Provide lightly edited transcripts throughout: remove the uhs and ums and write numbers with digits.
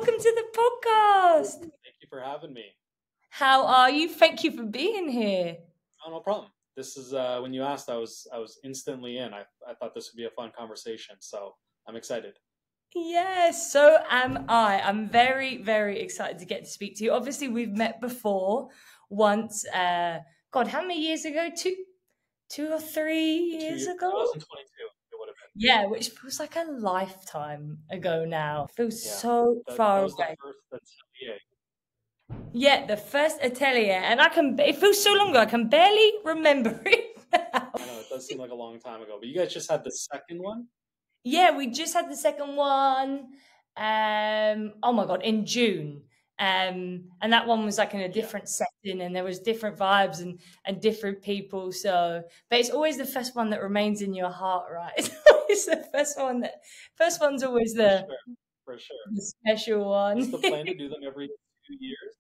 welcome to the podcast. Thank you for having me. How are you? Thank you for being here. Oh, no problem. This is when you asked, I was instantly in. I thought this would be a fun conversation, so I'm excited. Yes, so am I. I'm very, very excited to get to speak to you. Obviously, we've met before once. God, how many years ago? Two or 3 years ago? 2022. It would have been. Yeah, which feels like a lifetime ago now. Feels so far That was away. the first atelier. Yeah, the first atelier, and it feels so long ago. I can barely remember it now. I know it does seem like a long time ago, but you guys just had the second one. Yeah, we just had the second one. Oh my God, in June. And that one was like in a different setting, and there was different vibes and different people. So, but it's always the first one that remains in your heart, right? It's always the first one's always For sure. the special one. Is the plan to do them every 2 years?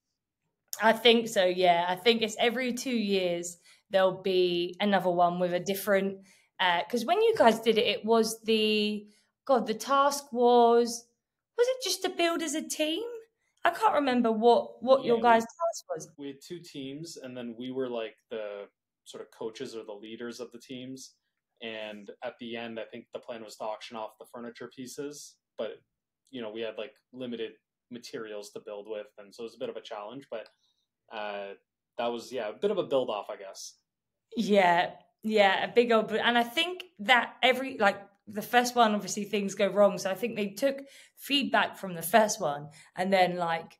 I think so, yeah. I think it's every 2 years there'll be another one with a different, because when you guys did it, it was the task was it just to build as a team? I can't remember what your guys' task was. We had two teams, and then we were like the sort of coaches or the leaders of the teams. And at the end, I think the plan was to auction off the furniture pieces, but we had like limited materials to build with, and so it was a bit of a challenge, but that was a bit of a build off, I guess. Yeah, a big old, and I think that the first one, obviously things go wrong, so I think they took feedback from the first one and then like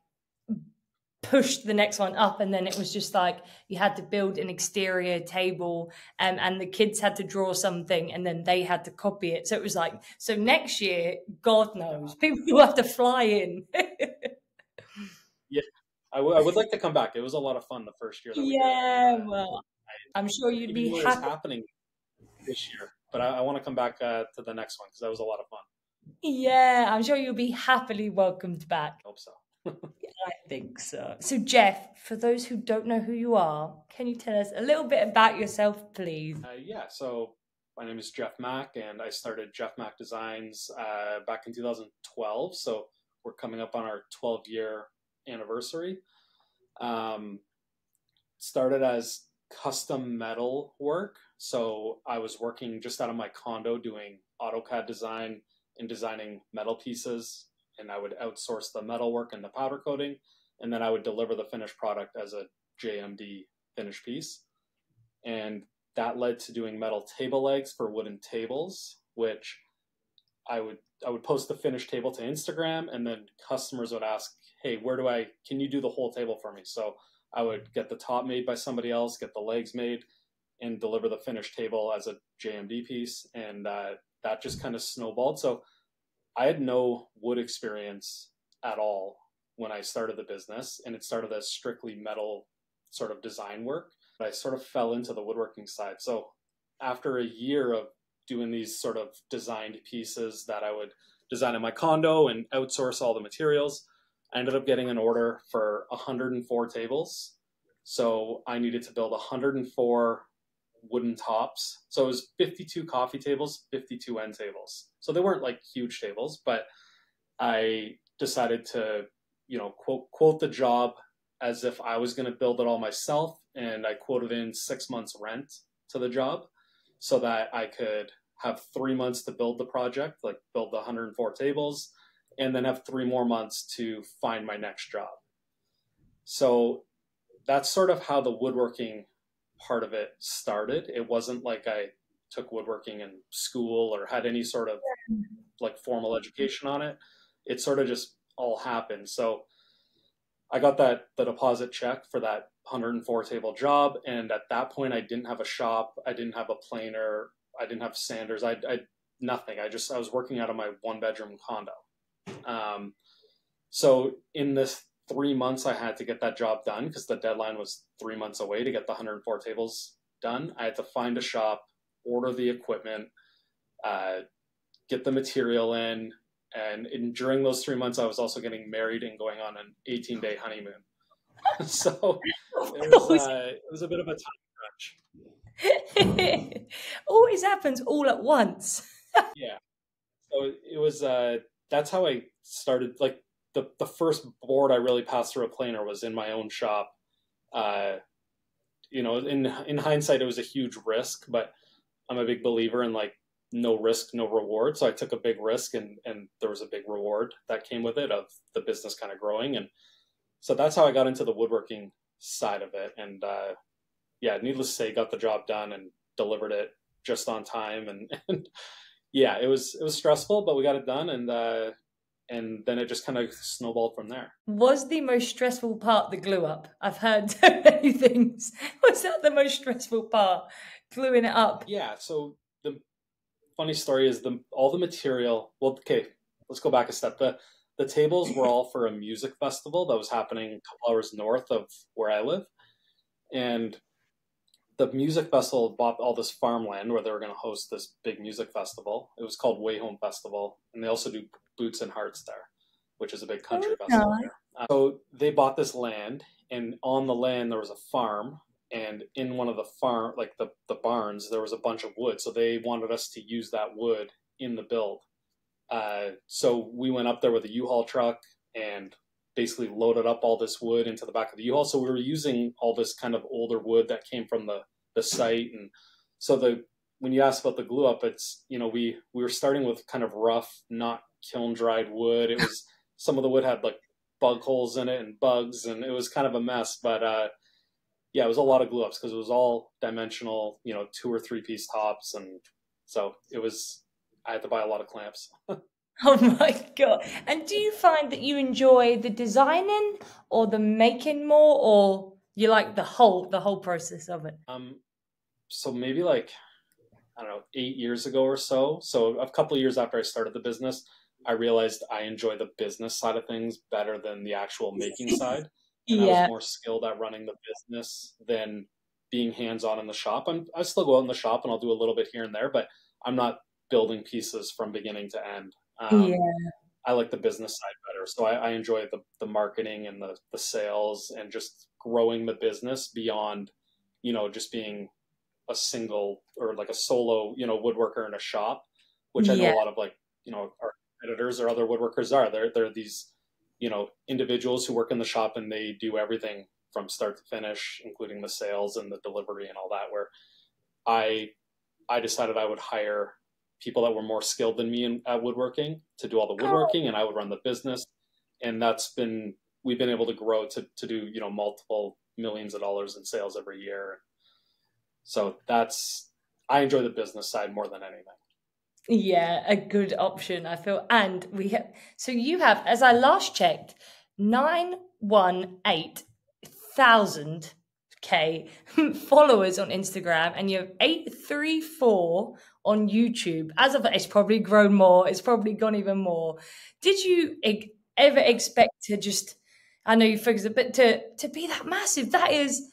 pushed the next one up, and then it was just like you had to build an exterior table, and the kids had to draw something and then they had to copy it. So it was like, so next year, God knows, people will have to fly in. Yeah, I would like to come back. It was a lot of fun the first year that we did it. Well, I'm sure you'd be happy. What's happening this year, but I want to come back to the next one because that was a lot of fun. Yeah, I'm sure you'll be happily welcomed back. I hope so. I think so. So, Jeff, for those who don't know who you are, can you tell us a little bit about yourself, please? So my name is Jeff Mack, and I started Jeff Mack Designs back in 2012. So we're coming up on our 12-year anniversary. Started as custom metal work. So I was working just out of my condo doing AutoCAD design and designing metal pieces, and I would outsource the metal work and the powder coating, and then I would deliver the finished product as a JMD finished piece. And that led to doing metal table legs for wooden tables, which I would post the finished table to Instagram, and then customers would ask, hey, can you do the whole table for me? So I would get the top made by somebody else, get the legs made, and deliver the finished table as a JMD piece. And that just kind of snowballed. So I had no wood experience at all when I started the business, and it started as strictly metal sort of design work. But I sort of fell into the woodworking side. So after a year of doing these sort of designed pieces that I would design in my condo and outsource all the materials, I ended up getting an order for 104 tables. So I needed to build 104 wooden tops. So it was 52 coffee tables, 52 end tables. So they weren't like huge tables, but I decided to, quote the job as if I was going to build it all myself. And I quoted in 6 months rent to the job so that I could have 3 months to build the project, like build the 104 tables, and then have 3 more months to find my next job. So that's sort of how the woodworking part of it started. It wasn't like I took woodworking in school or had any sort of like formal education on it. It sort of just all happened. So I got the deposit check for that 104 table job, and at that point I didn't have a shop, I didn't have a planer, I didn't have sanders, I nothing. I was working out of my 1-bedroom condo. So in this 3 months I had to get that job done, because the deadline was 3 months away to get the 104 tables done. I had to find a shop, order the equipment, get the material in, and during those 3 months I was also getting married and going on an 18-day honeymoon. So it was a bit of a time crunch. Always happens all at once. Yeah. So it was that's how I started. Like the first board I really passed through a planer was in my own shop. Uh, in hindsight, it was a huge risk, but I'm a big believer in like no risk, no reward. So I took a big risk, and there was a big reward that came with it of the business kind of growing. And so that's how I got into the woodworking side of it. And yeah, needless to say, got the job done and delivered it just on time. And yeah, it was stressful, but we got it done. And then it just kind of snowballed from there. Was the most stressful part the glue up? I've heard so many things. Was that the most stressful part? Gluing it up? Yeah. So the funny story is all the material. Well, okay, let's go back a step. The tables were all for a music festival that was happening a couple hours north of where I live, and the music festival bought all this farmland where they were going to host this big music festival. It was called Way Home Festival, and they also do Boots and Hearts there, which is a big country festival there. So they bought this land, and on the land there was a farm, and in one of the farm, like the barns, there was a bunch of wood. So they wanted us to use that wood in the build. So we went up there with a U-Haul truck and basically loaded up all this wood into the back of the U-Haul. So we were using all this kind of older wood that came from the site. And so when you ask about the glue up, it's, we were starting with kind of rough, not kiln dried wood. It was, some of the wood had like bug holes in it and bugs, and it was kind of a mess. But yeah, it was a lot of glue ups because it was all dimensional, 2 or 3 piece tops. And so I had to buy a lot of clamps. Oh my God. And do you find that you enjoy the designing or the making more, or you like the whole process of it? So maybe like, I don't know, 8 years ago or so. So a couple of years after I started the business, I realized I enjoy the business side of things better than the actual making side. And I was more skilled at running the business than being hands-on in the shop. I still go out in the shop and I'll do a little bit here and there, but I'm not building pieces from beginning to end. I like the business side better. So I enjoy the marketing and the sales and just growing the business beyond, just being a single or like a solo, woodworker in a shop, which I know a lot of like, our competitors or other woodworkers are. They're these, individuals who work in the shop and they do everything from start to finish, including the sales and the delivery and all that, where I decided I would hire people that were more skilled than me at woodworking to do all the woodworking, and I would run the business. And we've been able to grow to do, multiple millions of dollars in sales every year. So I enjoy the business side more than anything. Yeah, a good option, I feel. And so you have, as I last checked, 918,000 followers on Instagram, and you have 834 on YouTube. As of it's probably grown more. It's probably gone even more. Did you ever expect to just? I know you focus a bit to be that massive. That is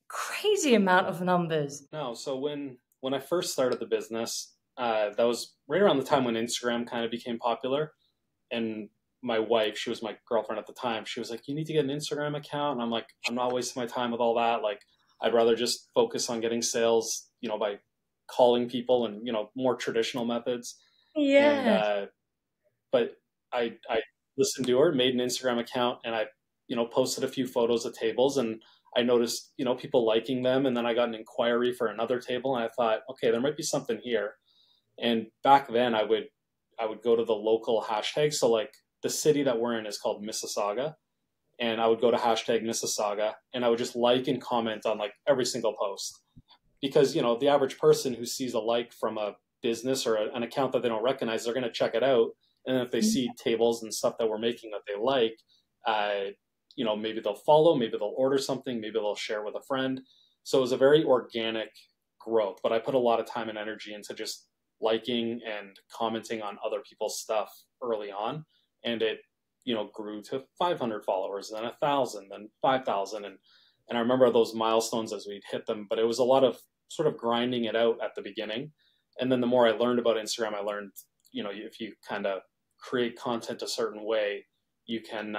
crazy amount of numbers. No, so when I first started the business, that was right around the time when Instagram kind of became popular, and my wife, she was my girlfriend at the time, she was like, you need to get an Instagram account. And I'm like, I'm not wasting my time with all that. Like, I'd rather just focus on getting sales, by calling people and, more traditional methods. Yeah. And, but I listened to her, made an Instagram account, and I, posted a few photos of tables, and I noticed, people liking them. And then I got an inquiry for another table, and I thought, okay, there might be something here. And back then I would go to the local hashtags. So like, the city that we're in is called Mississauga, and I would go to hashtag Mississauga, and I would just like and comment on like every single post, because the average person who sees a like from a business or an account that they don't recognize, they're going to check it out, and if they see tables and stuff that we're making that they like, maybe they'll follow, maybe they'll order something, maybe they'll share with a friend. So it was a very organic growth, but I put a lot of time and energy into just liking and commenting on other people's stuff early on. And it, grew to 500 followers, then 1,000, then 5,000. And I remember those milestones as we'd hit them, but it was a lot of sort of grinding it out at the beginning. And then the more I learned about Instagram, I learned, if you kind of create content a certain way, you can,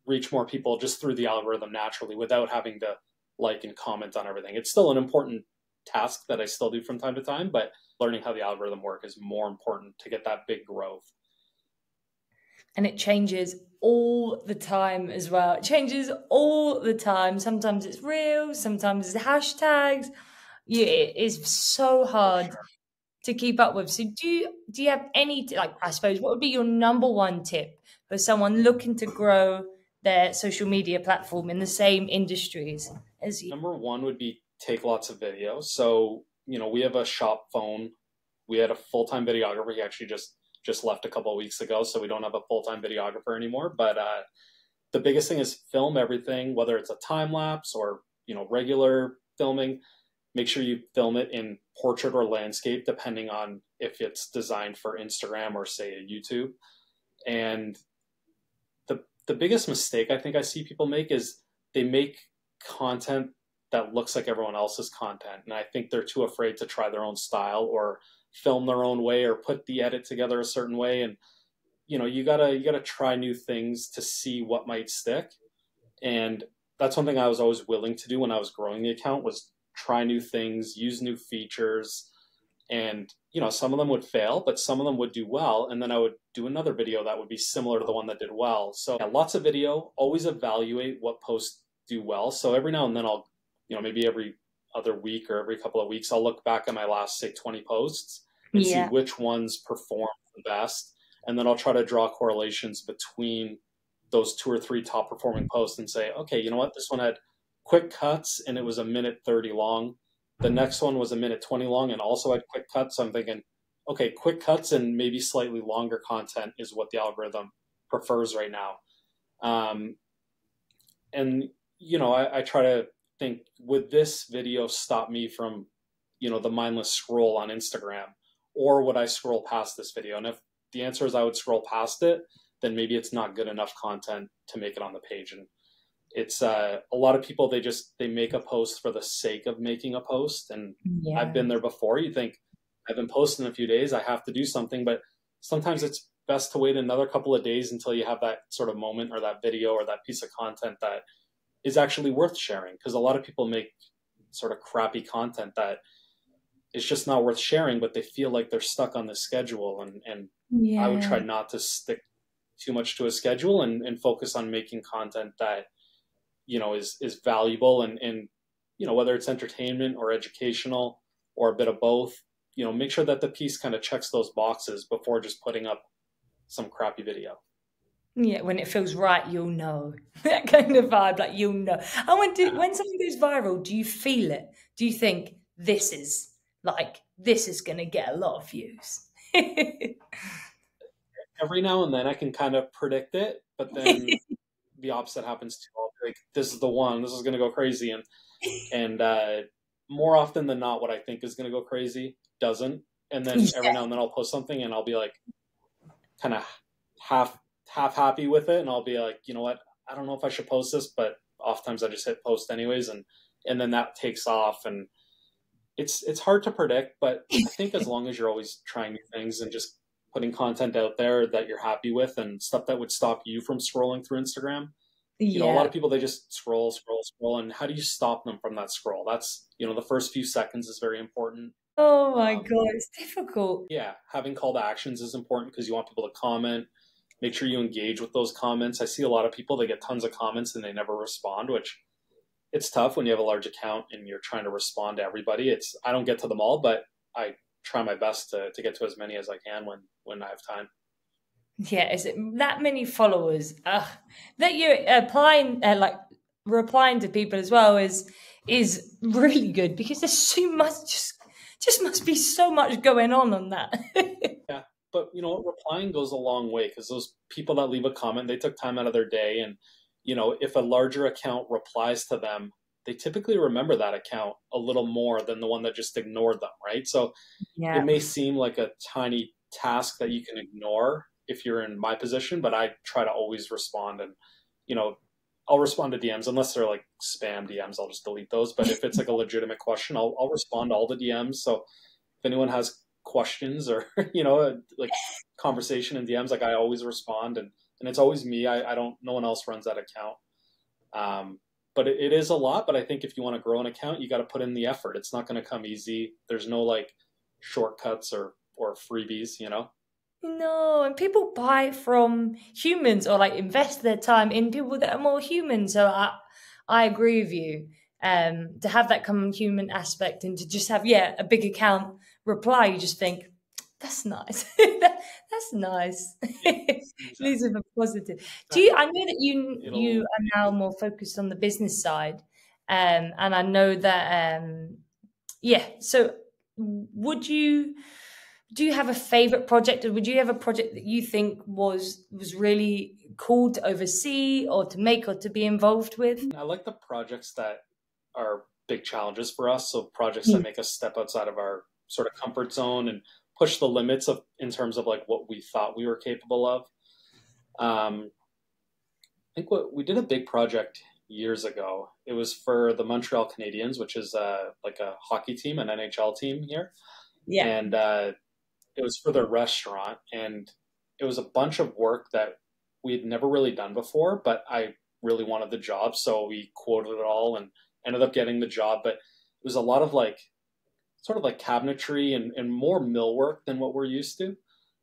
reach more people just through the algorithm naturally without having to like and comment on everything. It's still an important task that I still do from time to time, but learning how the algorithm works is more important to get that big growth. And it changes all the time as well. It changes all the time. Sometimes it's reels, sometimes it's hashtags. Yeah, it is so hard to keep up with. So do you have any, like, I suppose, what would be your number one tip for someone looking to grow their social media platform in the same industries as you? Number one would be take lots of videos. So, we have a shop phone. We had a full-time videographer. He actually just left a couple of weeks ago, so we don't have a full-time videographer anymore. But the biggest thing is film everything, whether it's a time lapse or regular filming. Make sure you film it in portrait or landscape, depending on if it's designed for Instagram or say a YouTube. And the biggest mistake I think I see people make is they make content that looks like everyone else's content, and I think they're too afraid to try their own style or film their own way or put the edit together a certain way. And you gotta try new things to see what might stick. And that's one thing I was always willing to do when I was growing the account, was try new things, use new features. And some of them would fail, but some of them would do well, and then I would do another video that would be similar to the one that did well. So yeah, lots of video. Always evaluate what posts do well. So every now and then I'll maybe every other week or every couple of weeks, I'll look back at my last, say, 20 posts and see Yeah. which ones perform the best. And then I'll try to draw correlations between those 2 or 3 top performing posts and say, okay, you know what? This one had quick cuts and it was a minute 30 long. The next one was a minute 20 long and also had quick cuts. So I'm thinking, okay, quick cuts and maybe slightly longer content is what the algorithm prefers right now. And, I try to think, would this video stop me from, the mindless scroll on Instagram? Or would I scroll past this video? And if the answer is I would scroll past it, then maybe it's not good enough content to make it on the page. And it's a lot of people, they make a post for the sake of making a post. And I've Yeah. been there before. You think, I've been posting a few days, I have to do something, but sometimes it's best to wait another couple of days until you have that sort of moment or that video or that piece of content that is actually worth sharing. Because a lot of people make sort of crappy content that is just not worth sharing, but they feel like they're stuck on the schedule. And I would try Yeah. not to stick too much to a schedule and focus on making content that is valuable, and whether it's entertainment or educational or a bit of both. Make sure that the piece kind of checks those boxes before just putting up some crappy video. Yeah, when it feels right, you'll know. That kind of vibe, like you'll know. And when something goes viral, do you feel it? Do you think this is gonna get a lot of views? Every now and then I can kind of predict it, but then the opposite happens too. I'll be like, this is the one, this is going to go crazy. And more often than not, what I think is going to go crazy doesn't. And then every Yeah. now and then I'll post something and I'll be like, kind of half happy with it. And I'll be like, you know what? I don't know if I should post this, but oftentimes I just hit post anyways. And then that takes off. And it's hard to predict, but I think as long as you're always trying new things and just putting content out there that you're happy with and stuff that would stop you from scrolling through Instagram, a lot Yeah. of people, they just scroll, scroll, scroll. And how do you stop them from that scroll? That's, the first few seconds is very important. Oh my Um, God, it's difficult. yeah, having call to actions is important because you want people to comment. Make sure you engage with those comments. I see a lot of people, they get tons of comments and they never respond, which it's tough when you have a large account and you're trying to respond to everybody. I don't get to them all, but I try my best to get to as many as I can when I have time. Yeah, is it that many followers? That you're applying, replying to people as well is really good because there's so much. Just must be so much going on that. Yeah, but replying goes a long way because those people that leave a comment, they took time out of their day. And if a larger account replies to them, they typically remember that account a little more than the one that just ignored them, right? So it Yeah. may seem like a tiny task that you can ignore if you're in my position, but I try to always respond. And you know I'll respond to DMs unless they're like spam DMs. I'll just delete those. But if it's like a legitimate question, I'll respond to all the DMs. So if anyone has questions or like conversation in DMs, like I always respond, and it's always me. I don't. No one else runs that account. But it is a lot. But I think if you want to grow an account, you got to put in the effort. It's not going to come easy. There's no like shortcuts or freebies. No, and people buy from humans or like invest their time in people that are more human. So I agree with you. To have that common human aspect and to just have a big account reply, you just think that's nice. That's nice. Yeah, Leaves exactly. with a positive. Exactly. I know that you It'll are now more focused on the business side, and I know that So would you? Do you have a favorite project, or would you have a project that you think was really cool to oversee or to make or to be involved with? I like the projects that are big challenges for us. So projects that Mm. make us step outside of our sort of comfort zone and push the limits of in terms of like what we thought we were capable of. I think what we did a big project years ago. It was for the Montreal Canadiens, which is like a hockey team, an NHL team here, Yeah. and it was for their restaurant, and it was a bunch of work that we had never really done before, but I really wanted the job, so we quoted it all and ended up getting the job. But it was a lot of like sort of like cabinetry and more millwork than what we're used to.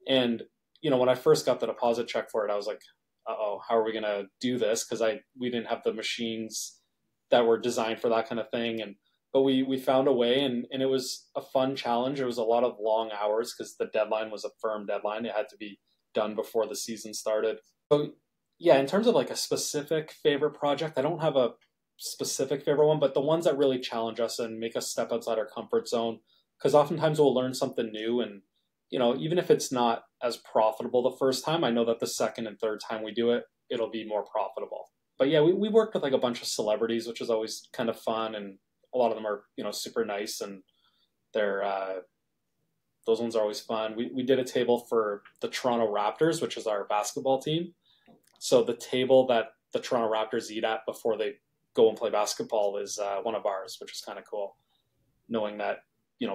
And when I first got the deposit check for it, I was like, "Uh-oh, how are we gonna do this?" Because we didn't have the machines that were designed for that kind of thing. And but we found a way, and it was a fun challenge. It was a lot of long hours because the deadline was a firm deadline. It had to be done before the season started. So yeah, in terms of like a specific favorite project, I don't have a specific favorite one, but the ones that really challenge us and make us step outside our comfort zone. Because oftentimes we'll learn something new, and even if it's not as profitable the first time, I know that the second and third time we do it, it'll be more profitable. But yeah, we worked with like a bunch of celebrities, which is always kind of fun, and a lot of them are super nice, and they're those ones are always fun. We did a table for the Toronto Raptors, which is our basketball team. So the table that the Toronto Raptors eat at before they go and play basketball is one of ours, which is kind of cool, knowing that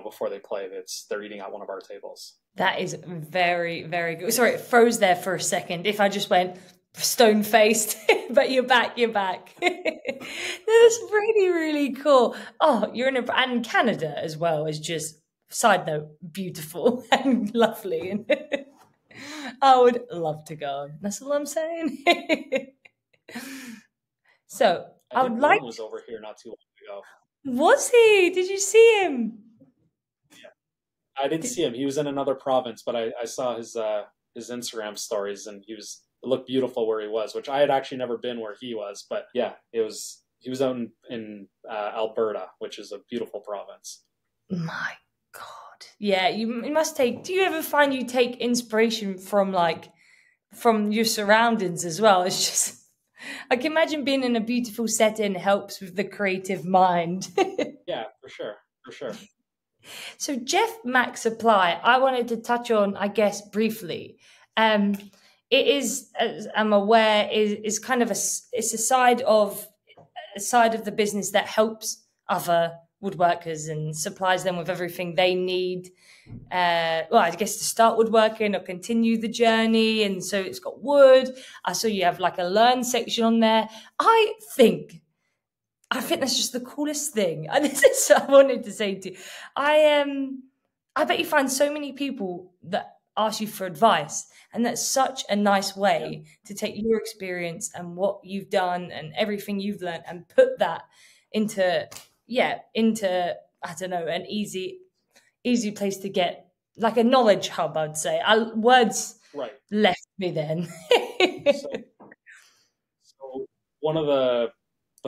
before they play, they're eating at one of our tables. That is very, very good. Sorry, it froze there for a second. If I just went stone faced, but you're back, you're back. That's really, really cool. Oh, you're and Canada as well is just, side note, beautiful and lovely. And I would love to go. That's all I'm saying. So I I think would like. Warren was over here not too long ago. Was he? Did you see him? I didn't see him. He was in another province, but I saw his Instagram stories, and it looked beautiful where he was, which I had actually never been where he was. But yeah, he was out in Alberta, which is a beautiful province. My God. Yeah, you must take. Do you ever find you take inspiration from your surroundings as well? It's just, I can imagine being in a beautiful setting helps with the creative mind. Yeah, for sure, for sure. So Jeff Mack Supply, I wanted to touch on, I guess, briefly. It is, as I'm aware, is kind of it's a side of the business that helps other woodworkers and supplies them with everything they need. Well, I guess to start woodworking or continue the journey. And so it's got wood. I saw you have like a learn section on there. I think that's just the coolest thing. And this is what I wanted to say to you. I bet you find so many people that ask you for advice, and that's such a nice way to take your experience and what you've done and everything you've learned and put that into I don't know, an easy place to get, like a knowledge hub, I'd say. Words Right. left me then. So one of the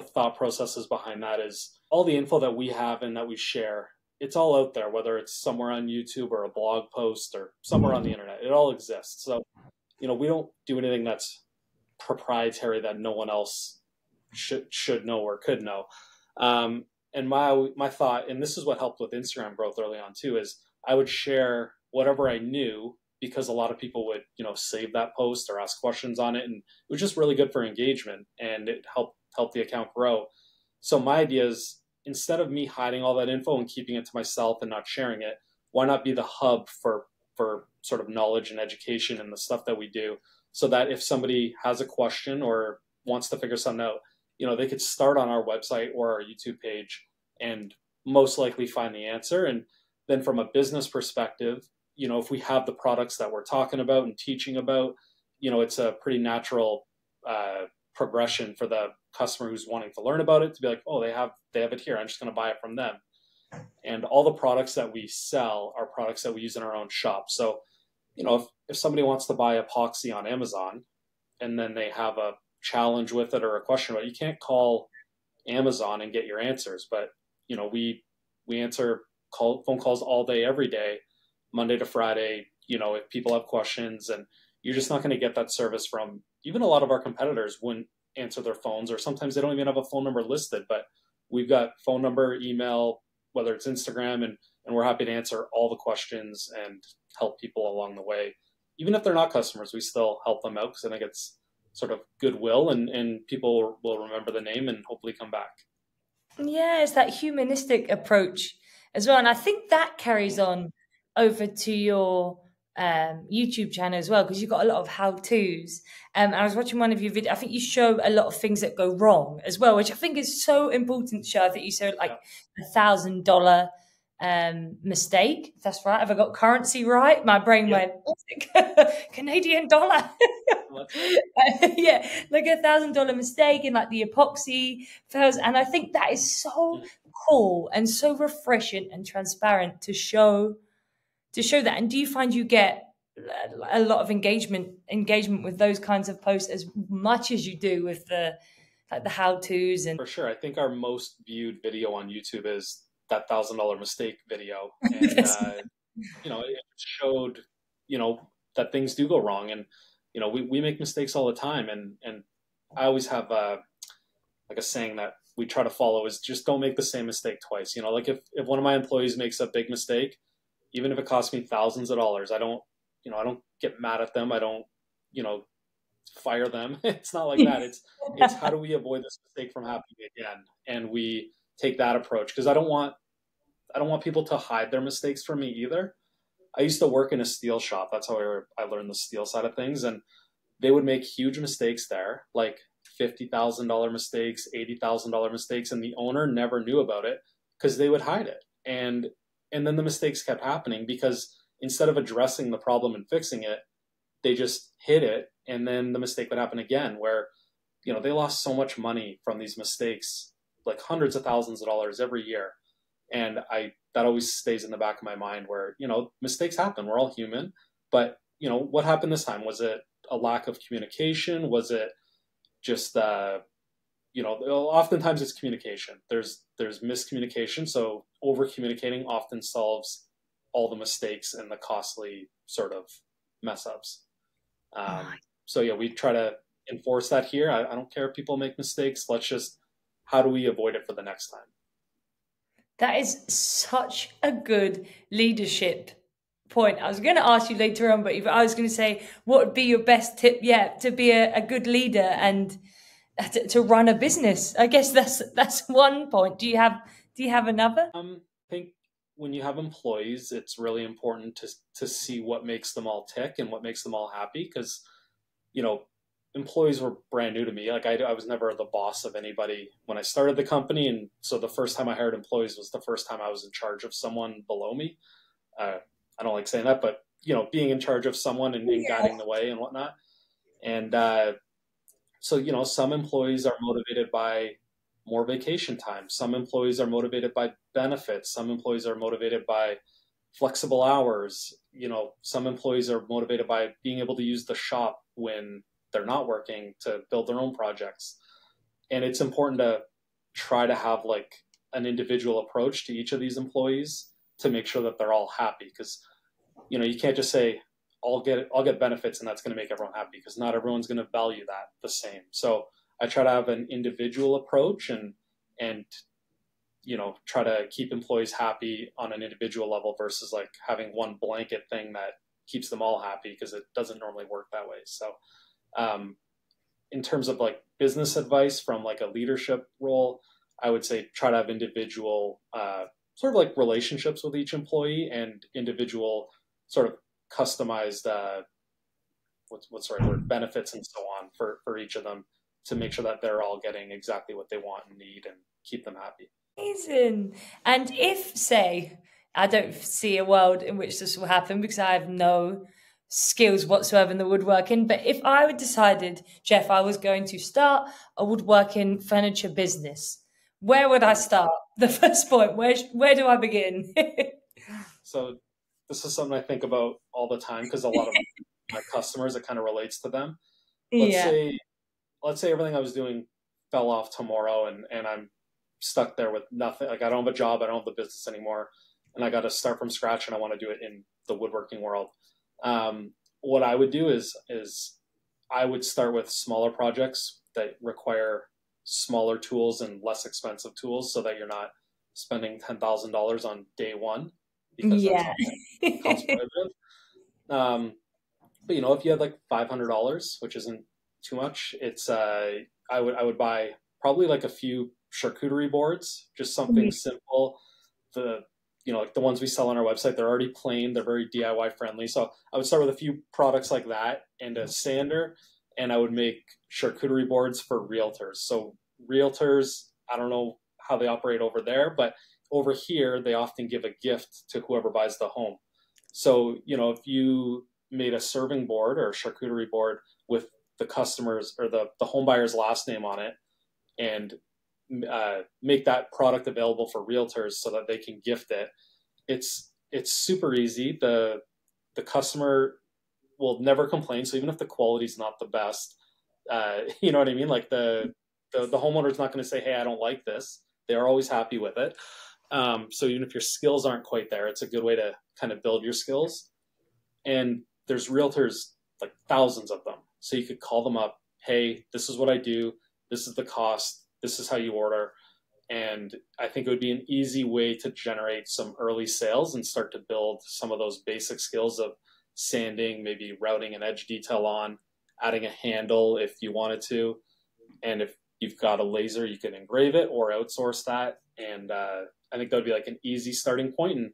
thought processes behind that is all the info that we have and that we share. It's all out there, whether it's somewhere on YouTube or a blog post or somewhere on the internet. It all exists. So, we don't do anything that's proprietary that no one else should know or could know. And my thought, and this is what helped with Instagram growth early on too, is I would share whatever I knew, because a lot of people would, save that post or ask questions on it. And it was just really good for engagement, and it helped the account grow. So my idea is, instead of me hiding all that info and keeping it to myself and not sharing it, why not be the hub for sort of knowledge and education and the stuff that we do, so that if somebody has a question or wants to figure something out, they could start on our website or our YouTube page and most likely find the answer. And then from a business perspective, if we have the products that we're talking about and teaching about, it's a pretty natural progression for the customer who's wanting to learn about it to be like, oh, they have it here. I'm just going to buy it from them. And all the products that we sell are products that we use in our own shop. So, if somebody wants to buy epoxy on Amazon and then they have a challenge with it or a question about it, you can't call Amazon and get your answers. But, we answer phone calls all day, every day, Monday to Friday, if people have questions, and you're just not going to get that service from even a lot of our competitors wouldn't answer their phones, or sometimes they don't even have a phone number listed, but we've got phone number, email, whether it's Instagram, and we're happy to answer all the questions and help people along the way. Even if they're not customers, we still help them out because I think it's sort of goodwill, and people will remember the name and hopefully come back. Yeah, it's that humanistic approach as well. And I think that carries on over to your YouTube channel as well, because you've got a lot of how-tos. And I was watching one of your videos. I think you show a lot of things that go wrong as well, which I think is so important to show. I think you showed like $1,000 mistake. If that's right. Have I got currency right? My brain went Canadian dollar. Yeah, like $1,000 mistake in like the epoxy fails. And I think that is so cool and so refreshing and transparent to show that. And do you find you get a lot of engagement with those kinds of posts as much as you do with the how-tos? And for sure, I think our most viewed video on YouTube is that $1,000 mistake video, and it showed that things do go wrong, and we make mistakes all the time, and I always have like a saying that we try to follow is just don't make the same mistake twice. Like if one of my employees makes a big mistake, even if it costs me thousands of dollars, I don't get mad at them. I don't, fire them. It's not like that. It's how do we avoid this mistake from happening again? And we take that approach, because I don't want people to hide their mistakes from me either. I used to work in a steel shop. That's how I learned the steel side of things. And they would make huge mistakes there, like $50,000 mistakes, $80,000 mistakes. And the owner never knew about it because they would hide it. And then the mistakes kept happening because instead of addressing the problem and fixing it, they just hid it. And then the mistake would happen again where, they lost so much money from these mistakes, like hundreds of thousands of dollars every year. And that always stays in the back of my mind where, mistakes happen. We're all human. But, what happened this time? Was it a lack of communication? Was it just, oftentimes it's communication. There's miscommunication. So over communicating often solves all the mistakes and the costly sort of mess ups. So yeah, we try to enforce that here. I don't care if people make mistakes. How do we avoid it for the next time? That is such a good leadership point. I was going to ask you later on, but I was going to say, what would be your best tip? Yeah, to be a good leader and to run a business. I guess that's one point. Do you have another? I think when you have employees, it's really important to see what makes them all tick and what makes them all happy, because employees were brand new to me. Like I was never the boss of anybody when I started the company. And so the first time I hired employees was the first time I was in charge of someone below me. I don't like saying that, but being in charge of someone and guiding the way and whatnot. And so, some employees are motivated by more vacation time. Some employees are motivated by benefits. Some employees are motivated by flexible hours. Some employees are motivated by being able to use the shop when they're not working to build their own projects. And it's important to try to have like an individual approach to each of these employees to make sure that they're all happy. Because, you can't just say, I'll get benefits and that's going to make everyone happy, because not everyone's going to value that the same. So I try to have an individual approach and try to keep employees happy on an individual level versus like having one blanket thing that keeps them all happy, because it doesn't normally work that way. So in terms of like business advice from like a leadership role, I would say try to have individual sort of like relationships with each employee and individual sort of customized what's the right word, benefits and so on for each of them, to make sure that they're all getting exactly what they want and need and keep them happy. Amazing. And if, say, I don't see a world in which this will happen because I have no skills whatsoever in the woodworking. But if I had decided, Jeff, I was going to start a woodworking furniture business, where would I start? The first point, where do I begin? So this is something I think about all the time because a lot of my customers, it kind of relates to them. Let's Yeah. say everything I was doing fell off tomorrow and I'm stuck there with nothing. Like I don't have a job, I don't have the business anymore, and I got to start from scratch and I want to do it in the woodworking world. What I would do is I would start with smaller projects that require smaller tools and less expensive tools so that you're not spending $10,000 on day one because that's Yeah. not cost prohibitive. But you know, if you had like $500, which isn't too much, it's I would buy probably like a few charcuterie boards, just something simple. The like the ones we sell on our website, they're already plain, they're very DIY friendly. So I would start with a few products like that and a sander, and I would make charcuterie boards for realtors. So realtors, I don't know how they operate over there, but over here they often give a gift to whoever buys the home. So, you know, if you made a serving board or a charcuterie board with the customers or the home buyer's last name on it, and make that product available for realtors so that they can gift it. It's super easy. The customer will never complain. So even if the quality is not the best, you know what I mean? Like the homeowner is not going to say, "Hey, I don't like this." They're always happy with it. So even if your skills aren't quite there, it's a good way to kind of build your skills. And there's realtors, like thousands of them. So you could call them up. Hey, this is what I do. This is the cost. This is how you order. And I think it would be an easy way to generate some early sales and start to build some of those basic skills of sanding, maybe routing an edge detail on, adding a handle if you wanted to. And if you've got a laser, you can engrave it or outsource that. And I think that would be like an easy starting point. And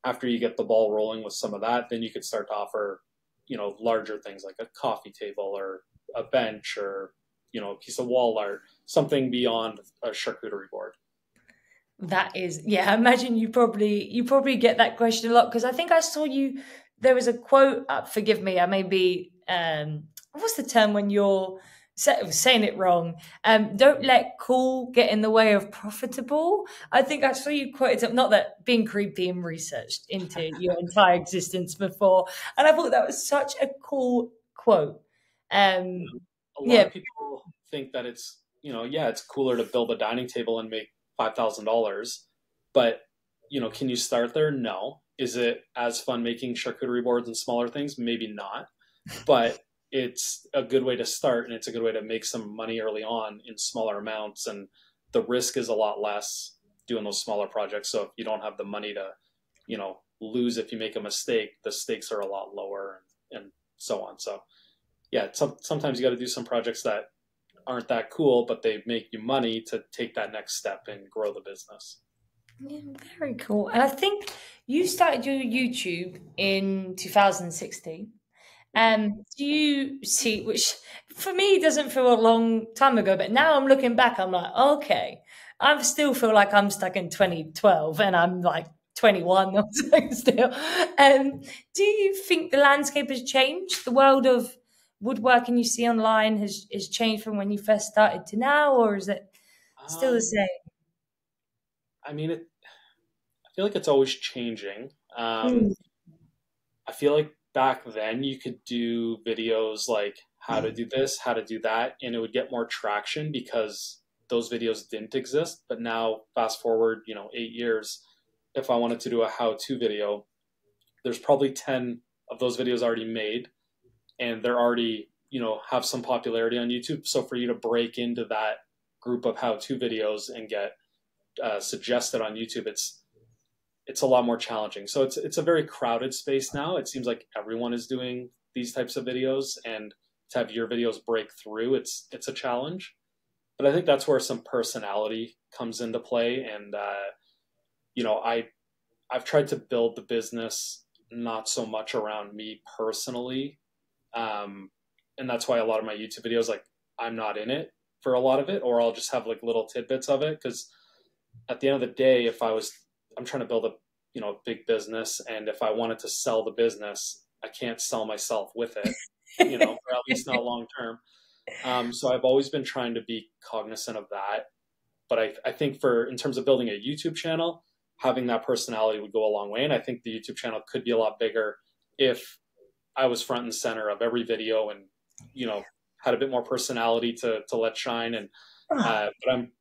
after you get the ball rolling with some of that, then you could start to offer, you know, larger things like a coffee table or a bench or, you know, a piece of wall art, something beyond a charcuterie board. That is, yeah. I imagine you probably get that question a lot because I think I saw you. There was a quote. Forgive me, I may be. What's the term when you're saying it wrong? Don't let cool get in the way of profitable. I think I saw you quoted something. Not that being creepy and researched into your entire existence before, and I thought that was such a cool quote. A lot of people think that it's, you know, yeah, it's cooler to build a dining table and make $5,000, but you know, can you start there? No. Is it as fun making charcuterie boards and smaller things? Maybe not, but it's a good way to start, and it's a good way to make some money early on in smaller amounts, and the risk is a lot less doing those smaller projects. So if you don't have the money to, you know, lose if you make a mistake, the stakes are a lot lower, and so on. So yeah, sometimes you got to do some projects that aren't that cool, but they make you money to take that next step and grow the business. Yeah, very cool. And I think you started your YouTube in 2016. Do you see, which for me doesn't feel a long time ago, but now I'm looking back, I'm like, okay, I still feel like I'm stuck in 2012 and I'm like 21 or something still. Do you think the landscape has changed? The world of woodworking you see online has changed from when you first started to now, or is it still the same? I mean, I feel like it's always changing. Mm. I feel like back then you could do videos like how to do this, how to do that, and it would get more traction because those videos didn't exist. But now, fast forward, you know, 8 years, if I wanted to do a how-to video, there's probably 10 of those videos already made, and they're already, you know, have some popularity on YouTube. So for you to break into that group of how-to videos and get suggested on YouTube, it's a lot more challenging. So it's a very crowded space now. It seems like everyone is doing these types of videos, and to have your videos break through, it's a challenge. But I think that's where some personality comes into play. And you know, I've tried to build the business not so much around me personally, and that's why a lot of my YouTube videos, like, I'm not in it for a lot of it, or I'll just have like little tidbits of it, because at the end of the day, I'm trying to build big business. And if I wanted to sell the business, I can't sell myself with it, or at least not long term. So I've always been trying to be cognizant of that. But I think in terms of building a YouTube channel, having that personality would go a long way. And I think the YouTube channel could be a lot bigger if I was front and center of every video and, had a bit more personality to let shine. And, but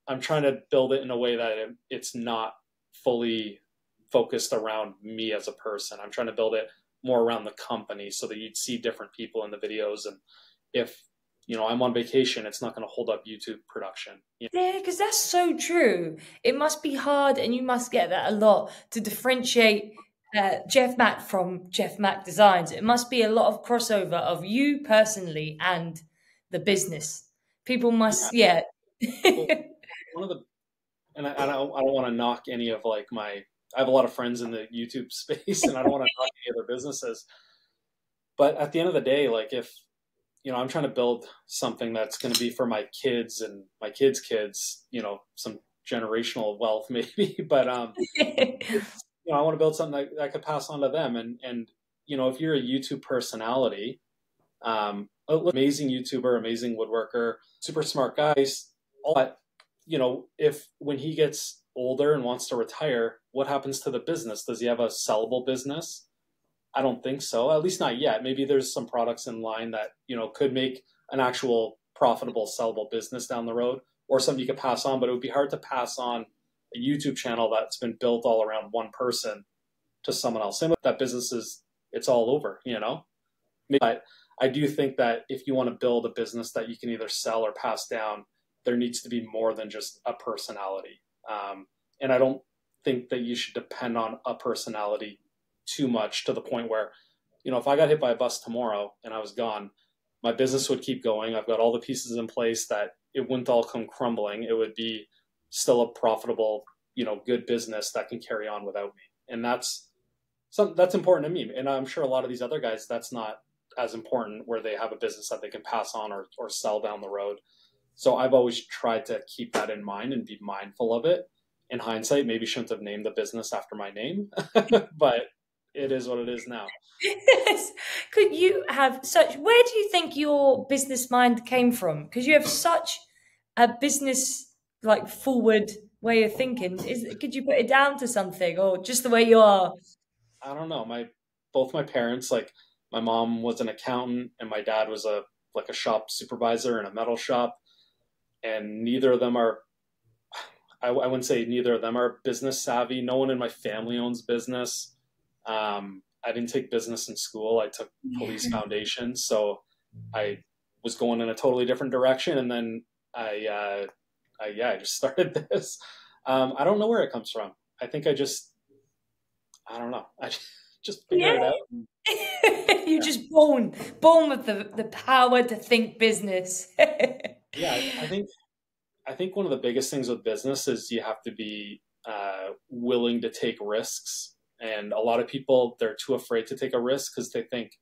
I'm trying to build it in a way that it's not fully focused around me as a person. I'm trying to build it more around the company so that you'd see different people in the videos. And if, I'm on vacation, it's not going to hold up YouTube production. Yeah, because that's so true. It must be hard, and you must get that a lot, to differentiate Jeff Mack from Jeff Mack Designs. It must be a lot of crossover of you personally and the business. People must, yeah. Well, one of the, and I don't want to knock any of I have a lot of friends in the YouTube space, and I don't want to knock any of their businesses. But at the end of the day, if, I'm trying to build something that's going to be for my kids and my kids' kids, some generational wealth maybe, but I want to build something that I could pass on to them. And if you're a YouTube personality, amazing YouTuber, amazing woodworker, super smart guys, but if when he gets older and wants to retire, what happens to the business? Does he have a sellable business? I don't think so, at least not yet. Maybe there's some products in line that, could make an actual profitable, sellable business down the road, or something you could pass on, but it would be hard to pass on a YouTube channel that's been built all around one person to someone else. Same with that business it's all over, But I do think that if you want to build a business that you can either sell or pass down, there needs to be more than just a personality. And I don't think that you should depend on a personality too much to the point where, if I got hit by a bus tomorrow and I was gone, my business would keep going. I've got all the pieces in place that it wouldn't all come crumbling. It would be still a profitable, good business that can carry on without me. And that's important to me. And I'm sure a lot of these other guys, that's not as important, where they have a business that they can pass on or sell down the road. So I've always tried to keep that in mind and be mindful of it. In hindsight, maybe shouldn't have named the business after my name, but it is what it is now. Yes. Could you have where do you think your business mind came from? Because you have such a business forward way of thinking. Could you put it down to something, or just the way you are? I don't know. Both my parents, my mom was an accountant and my dad was a shop supervisor in a metal shop, and neither of them are, I wouldn't say neither of them are business savvy. No one in my family owns business. I didn't take business in school. I took police foundation. So I was going in a totally different direction. And then I just started this. I don't know where it comes from. I think I don't know. I just figured it out. You're just born with the power to think business. Yeah, I think one of the biggest things with business is you have to be willing to take risks. And a lot of people, they're too afraid to take a risk because they think,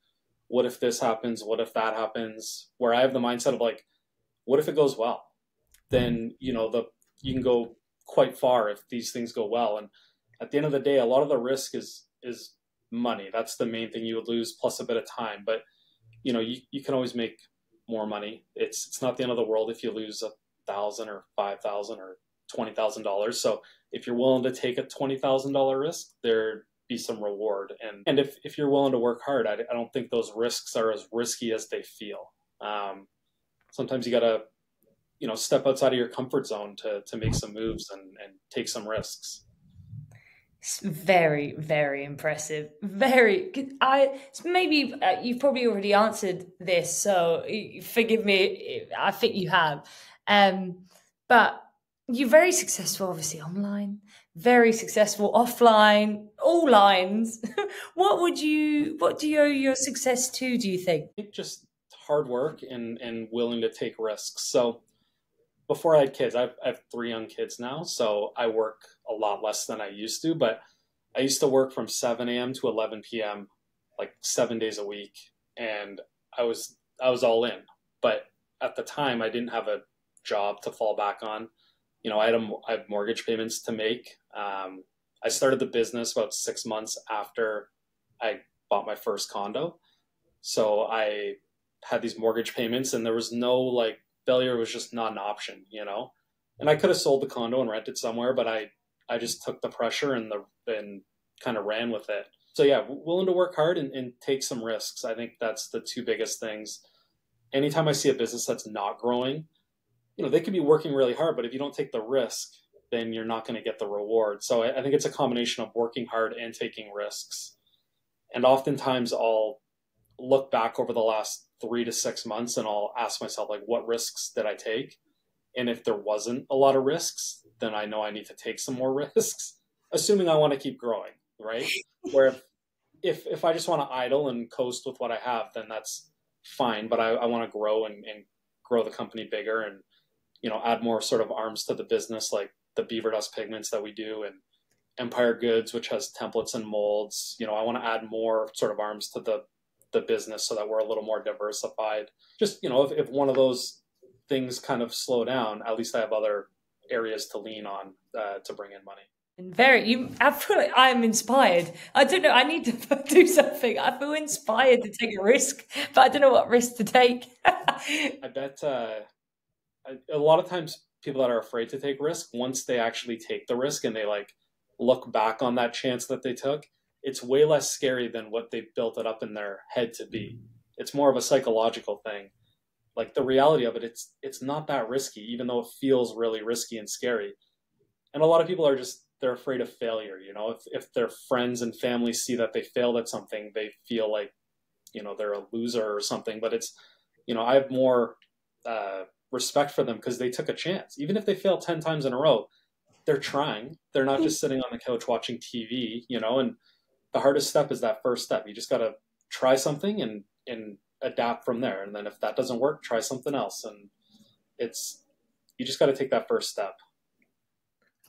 what if this happens? What if that happens? Where I have the mindset of what if it goes well? Then, you can go quite far if these things go well. And at the end of the day, a lot of the risk is money. That's the main thing you would lose, plus a bit of time. But, you can always make more money. It's not the end of the world if you lose $1,000 or $5,000 or $20,000. So if you're willing to take a $20,000 risk, there'd be some reward. And if you're willing to work hard, I don't think those risks are as risky as they feel. Sometimes you got to, step outside of your comfort zone to make some moves and take some risks. It's very, very impressive. Maybe you've probably already answered this, so forgive me. I think you have. But you're very successful, obviously, online, very successful offline, all lines. What do you owe your success to, do you think? Just hard work and willing to take risks. So before I had kids, I have 3 young kids now, so I work a lot less than I used to, but I used to work from 7 a.m. to 11 p.m., 7 days a week. And I was all in, but at the time I didn't have a job to fall back on. I had mortgage payments to make. I I started the business about 6 months after I bought my first condo. So I had these mortgage payments and there was no like failure was just not an option, you know? And I could have sold the condo and rented somewhere, but I just took the pressure and kind of ran with it. So yeah, willing to work hard and take some risks. I think that's the two biggest things. Anytime I see a business that's not growing, they could be working really hard, but if you don't take the risk, then you're not going to get the reward. So I think it's a combination of working hard and taking risks. And oftentimes I'll look back over the last 3 to 6 months and I'll ask myself, like, what risks did I take? And if there wasn't a lot of risks, then I know I need to take some more risks, assuming I want to keep growing, right? Where if I just want to idle and coast with what I have, then that's fine. But I want to grow and grow the company bigger and, add more sort of arms to the business, like the beaver dust pigments that we do and Empire Goods, which has templates and molds. I want to add more sort of arms to the business so that we're a little more diversified. Just, if one of those things kind of slow down, at least I have other areas to lean on to bring in money. And I feel like I'm inspired. I don't know. I need to do something. I feel inspired to take a risk, but I don't know what risk to take. I bet a lot of times people that are afraid to take risk, once they actually take the risk and they like look back on that chance that they took, it's way less scary than what they built it up in their head to be. It's more of a psychological thing. Like the reality of it, it's not that risky, even though it feels really risky and scary. And a lot of people they're afraid of failure. If their friends and family see that they failed at something, they feel like, they're a loser or something. But it's, I have more respect for them because they took a chance. Even if they fail 10 times in a row, they're trying. They're not just sitting on the couch watching TV, and the hardest step is that first step. You just got to try something and adapt from there. And then if that doesn't work, try something else. And you just got to take that first step.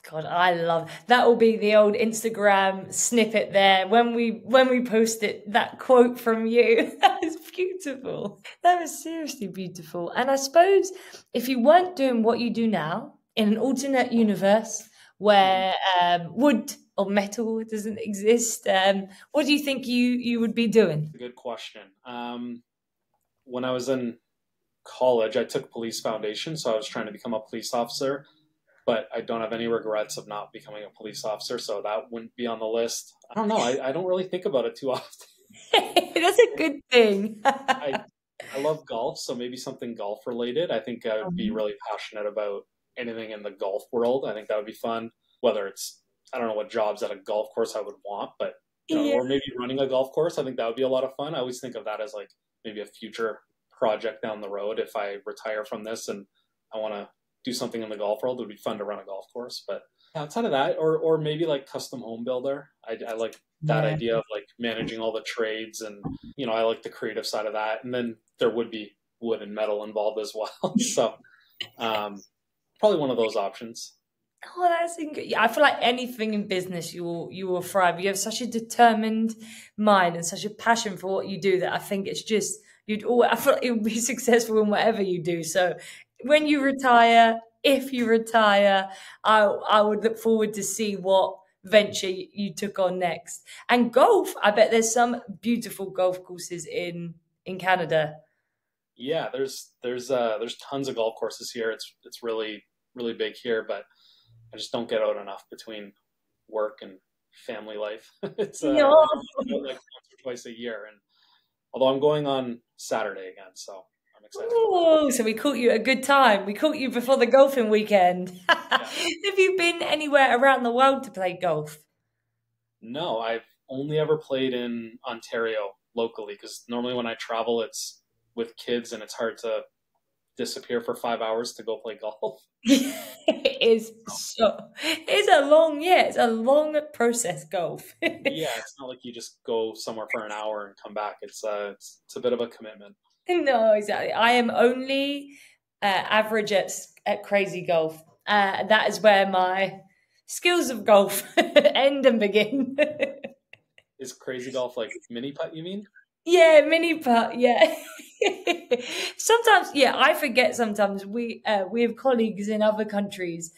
God, I love that. Will be the old Instagram snippet there when we post it. That quote from you, that was beautiful. That was seriously beautiful. And I suppose if you weren't doing what you do now in an alternate universe where wood or metal doesn't exist, what do you think you would be doing? Good question. When I was in college, I took police foundation, so I was trying to become a police officer. But I don't have any regrets of not becoming a police officer, so that wouldn't be on the list. I don't know. I don't really think about it too often. That's a good thing. I love golf, so maybe something golf related. I think I would be really passionate about anything in the golf world. I think that would be fun. Whether it's, I don't know what jobs at a golf course I would want, but or maybe running a golf course. I think that would be a lot of fun. I always think of that as like maybe a future project down the road. If I retire from this and I want to do something in the golf world, it would be fun to run a golf course. But outside of that, or maybe like custom home builder. I like that idea of like managing all the trades and, I like the creative side of that. And then there would be wood and metal involved as well. So probably one of those options. Oh, that's good. Yeah, I feel like anything in business you will thrive. You have such a determined mind and such a passion for what you do that I think it's just I feel like you'll be successful in whatever you do. So when you retire, if you retire, I would look forward to see what venture you took on next. And golf, I bet there's some beautiful golf courses in Canada. Yeah, there's tons of golf courses here. It's really, really big here, but I just don't get out enough between work and family life. It's like once or twice a year, and although I'm going on Saturday again, so I'm excited. Oh, so we caught you at a good time. We caught you before the golfing weekend. Yeah. Have you been anywhere around the world to play golf? No, I've only ever played in Ontario locally, because normally when I travel, it's with kids and it's hard to disappear for 5 hours to go play golf. It's a long process, golf. Yeah, it's not like you just go somewhere for an hour and come back. It's a bit of a commitment. No, exactly. I am only average at crazy golf. That is where my skills of golf end and begin. Is crazy golf like mini putt, you mean? Yeah, mini putt, yeah. Sometimes, I forget sometimes we have colleagues in other countries,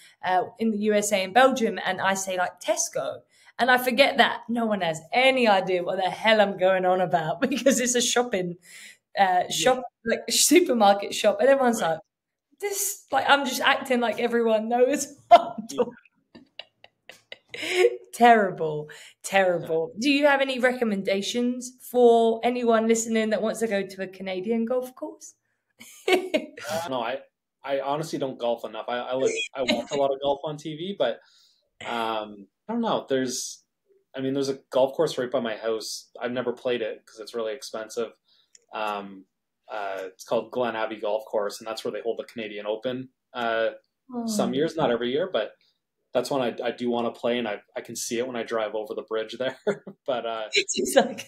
in the USA and Belgium, and I say like Tesco. And I forget that no one has any idea what the hell I'm going on about because it's a shopping Yeah, shop, like supermarket shop. And everyone's right. like, this, like, I'm just acting like everyone knows what I'm Yeah. talking. Terrible, terrible. Do you have any recommendations for anyone listening that wants to go to a Canadian golf course? No, I honestly don't golf enough. I watch a lot of golf on TV, but I don't know. There's a golf course right by my house. I've never played it because it's really expensive. Um, it's called Glen Abbey Golf Course, and that's where they hold the Canadian Open. Some Oh, years, not every year, but that's one I do want to play, and I can see it when I drive over the bridge there. But it's like,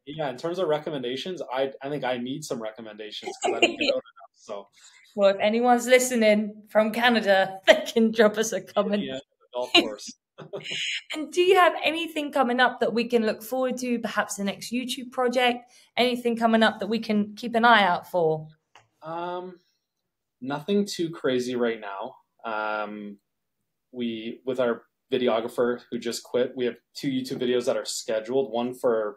yeah, in terms of recommendations, I think I need some recommendations because I don't get out enough. So well, if anyone's listening from Canada, they can drop us a comment. yeah, the golf course. And do you have anything coming up that we can look forward to? Perhaps the next YouTube project? Anything coming up that we can keep an eye out for? Um, Nothing too crazy right now. We with our videographer who just quit, we have two YouTube videos that are scheduled. One for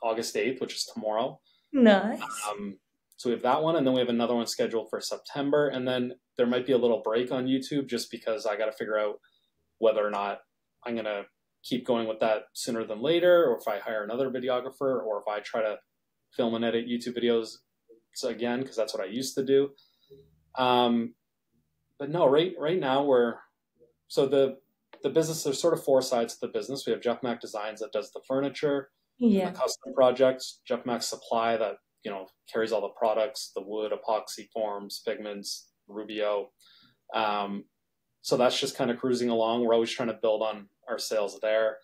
August 8th, which is tomorrow. Nice. So we have that one, and then we have another one scheduled for September, and then there might be a little break on YouTube just because I got to figure out whether or not I'm gonna keep going with that sooner than later, or if I hire another videographer, or if I try to film and edit YouTube videos again because that's what I used to do. Um, but no, right now so the business. There's sort of four sides to the business. We have Jeff Mack Designs that does the furniture and the Yeah. custom projects. Jeff Mack Supply that carries all the products, the wood, epoxy forms, pigments, Rubio. So that's just kind of cruising along. We're always trying to build on our sales there.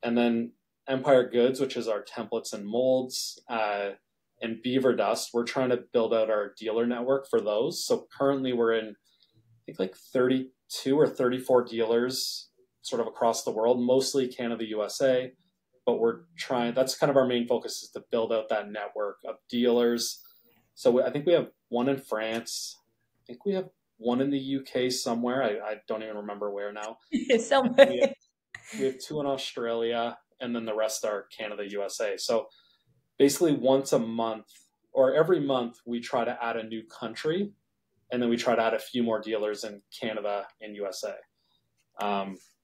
And then Empire Goods, which is our templates and molds, and Beaver Dust, we're trying to build out our dealer network for those. So currently we're in, I think, like 32 or 34 dealers sort of across the world, mostly Canada, USA. But we're trying, that's kind of our main focus, is to build out that network of dealers. So I think we have one in France. I think we have one in the UK somewhere. I don't even remember where now. Somewhere. We have two in Australia, and then the rest are Canada, USA. So basically once a month or every month, we try to add a new country, and then we try to add a few more dealers in Canada and USA.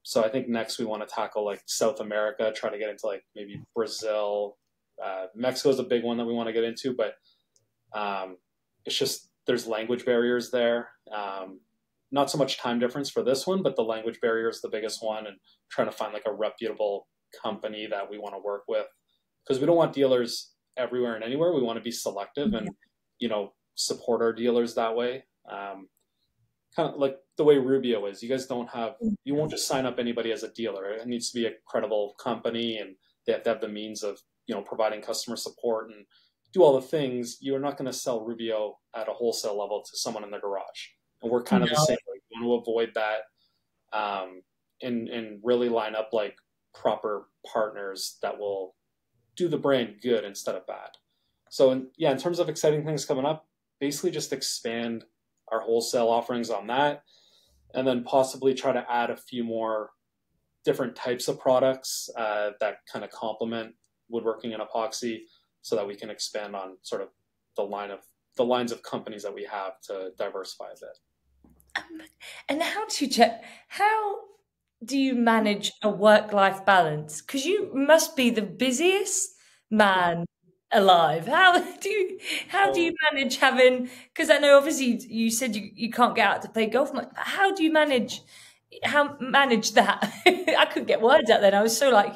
So I think next we want to tackle like South America, try to get into like maybe Brazil. Mexico is a big one that we want to get into, but it's just there's language barriers there. Not so much time difference for this one, but the language barrier is the biggest one, and trying to find like a reputable company that we want to work with, because we don't want dealers everywhere and anywhere. We want to be selective and support our dealers that way. Kind of like the way Rubio is. You guys you won't just sign up anybody as a dealer. It needs to be a credible company, and they have to have the means of providing customer support and do all the things. You're not going to sell Rubio at a wholesale level to someone in their garage. And we're kind of the same way. We want to avoid that, and really line up like proper partners that will do the brand good instead of bad. So in terms of exciting things coming up, basically just expand our wholesale offerings on that, and then possibly try to add a few more different types of products that kind of complement woodworking and epoxy, so that we can expand on sort of the lines of companies that we have to diversify a bit. And how do you manage a work-life balance? Because you must be the busiest man alive. How do you So manage having? Because I know obviously you said you can't get out to play golf much. But how do you manage that? I couldn't get words out then. I was so like,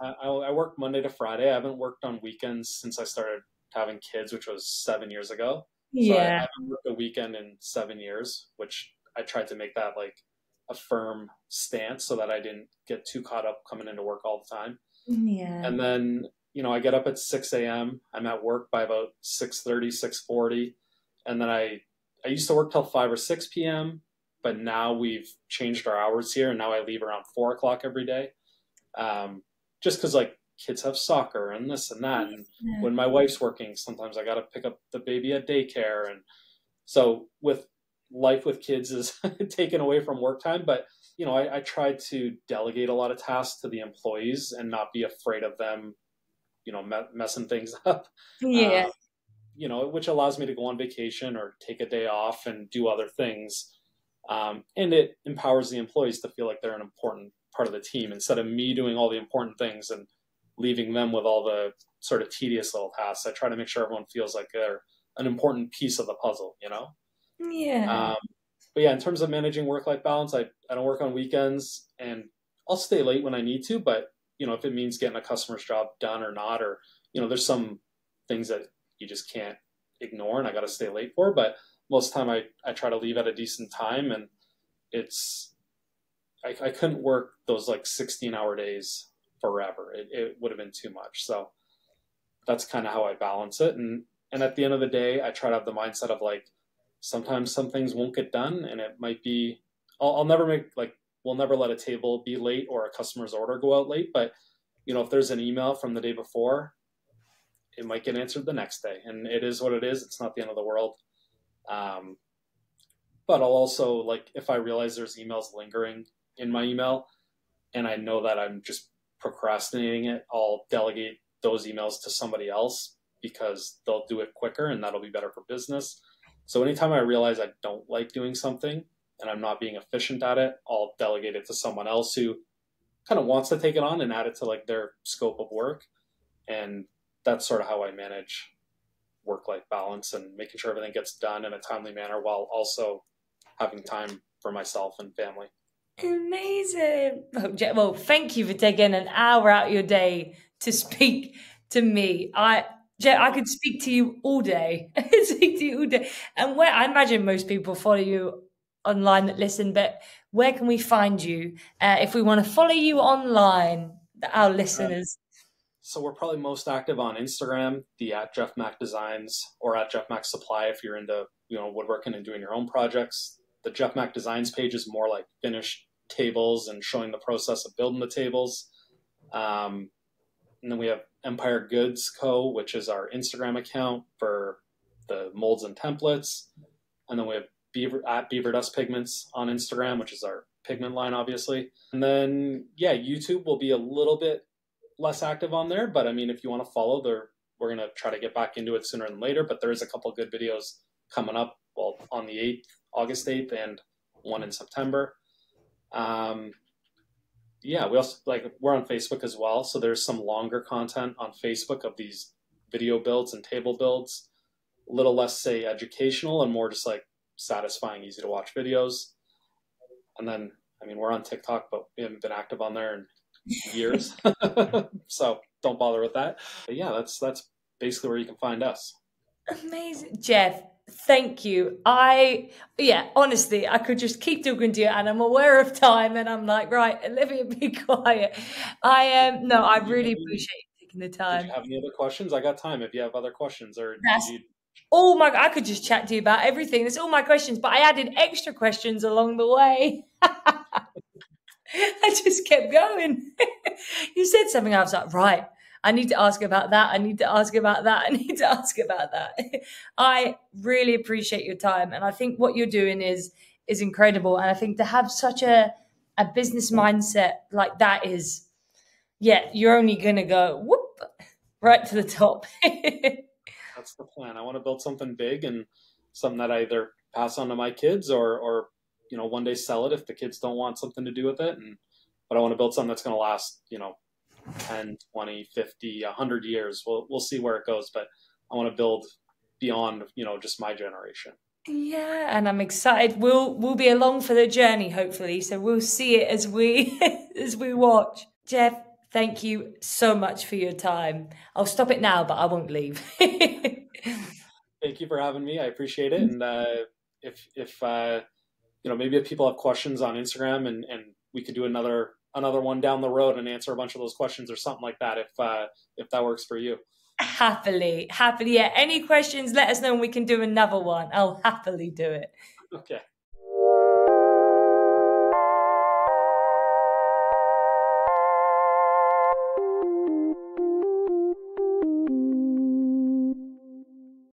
I work Monday to Friday. I haven't worked on weekends since I started having kids, which was 7 years ago. So I yeah, haven't worked a weekend in 7 years, which I tried to make that like a firm stance so that I didn't get too caught up coming into work all the time. yeah. And then, I get up at 6 a.m. I'm at work by about 6:30, 6:40. And then I used to work till 5 or 6 p.m., but now we've changed our hours here. And now I leave around 4 o'clock every day. Just because like kids have soccer and this and that. And Yeah. when my wife's working, sometimes I got to pick up the baby at daycare. And so with life with kids is taken away from work time, but I try to delegate a lot of tasks to the employees and not be afraid of them, messing things up. Yeah. Which allows me to go on vacation or take a day off and do other things. And it empowers the employees to feel like they're an important part of the team instead of me doing all the important things and leaving them with all the sort of tedious little tasks. I try to make sure everyone feels like they're an important piece of the puzzle, Yeah. But yeah, in terms of managing work-life balance, I don't work on weekends, and I'll stay late when I need to, but if it means getting a customer's job done or not, or there's some things that you just can't ignore and I got to stay late for, but most of the time I try to leave at a decent time, and I couldn't work those like 16-hour days forever. It would have been too much. So that's kind of how I balance it. And at the end of the day, I try to have the mindset of like, sometimes some things won't get done, and it might be, I'll never we'll never let a table be late or a customer's order go out late. But, if there's an email from the day before, it might get answered the next day, and it is what it is. It's not the end of the world. But I'll also, like, if I realize there's emails lingering in my email and I know that I'm just procrastinating it, I'll delegate those emails to somebody else because they'll do it quicker and that'll be better for business. So anytime I realize I don't like doing something and I'm not being efficient at it, I'll delegate it to someone else who kind of wants to take it on and add it to like their scope of work. And that's sort of how I manage work-life balance and making sure everything gets done in a timely manner while also having time for myself and family. Amazing. Well, thank you for taking an hour out of your day to speak to me. Jeff, I could speak to you all day. And where I imagine most people follow you online that listen, but where can we find you if we want to follow you online, our listeners? So we're probably most active on Instagram, the @Jeff Mack Designs, or @Jeff Mack Supply if you're into woodworking and doing your own projects. The Jeff Mack Designs page is more like finished tables and showing the process of building the tables. And then we have Empire Goods Co., which is our Instagram account for the molds and templates. And then we have Beaver Dust Pigments on Instagram, which is our pigment line, obviously. And then, YouTube will be a little bit less active on there. But I mean, if you want to follow, we're going to try to get back into it sooner than later. But there is a couple of good videos coming up, on the 8th, August 8th, and one in September. We also we're on Facebook as well. So there's some longer content on Facebook of these video builds and table builds, a little less say educational and more just like satisfying, easy to watch videos. And then, we're on TikTok, but we haven't been active on there in years. So don't bother with that. But yeah, that's basically where you can find us. Amazing. Jeff, thank you. Honestly, I could just keep talking to you and I'm aware of time and I'm like, right, Olivia, be quiet. I really appreciate you taking the time. Did you have any other questions? I got time if you have other questions, or I could just chat to you about everything. That's all my questions, but I added extra questions along the way. I just kept going. You said something, I was like, right, I need to ask about that. I need to ask about that. I need to ask about that. I really appreciate your time. And I think what you're doing is incredible. And I think to have such a business mindset like that is, you're only going to go whoop right to the top. That's the plan. I want to build something big and something that I either pass on to my kids or one day sell it if the kids don't want something to do with it. But I want to build something that's going to last, 10, 20, 50, 100 years. We'll see where it goes, but I want to build beyond, just my generation. Yeah, and I'm excited. We'll be along for the journey, hopefully. So we'll see it as we watch. Jeff, thank you so much for your time. I'll stop it now, but I won't leave. Thank you for having me. I appreciate it. And if maybe if people have questions on Instagram and we could do another one down the road and answer a bunch of those questions or something like that, if that works for you. Happily. Yeah. Any questions, let us know and we can do another one. I'll happily do it. Okay.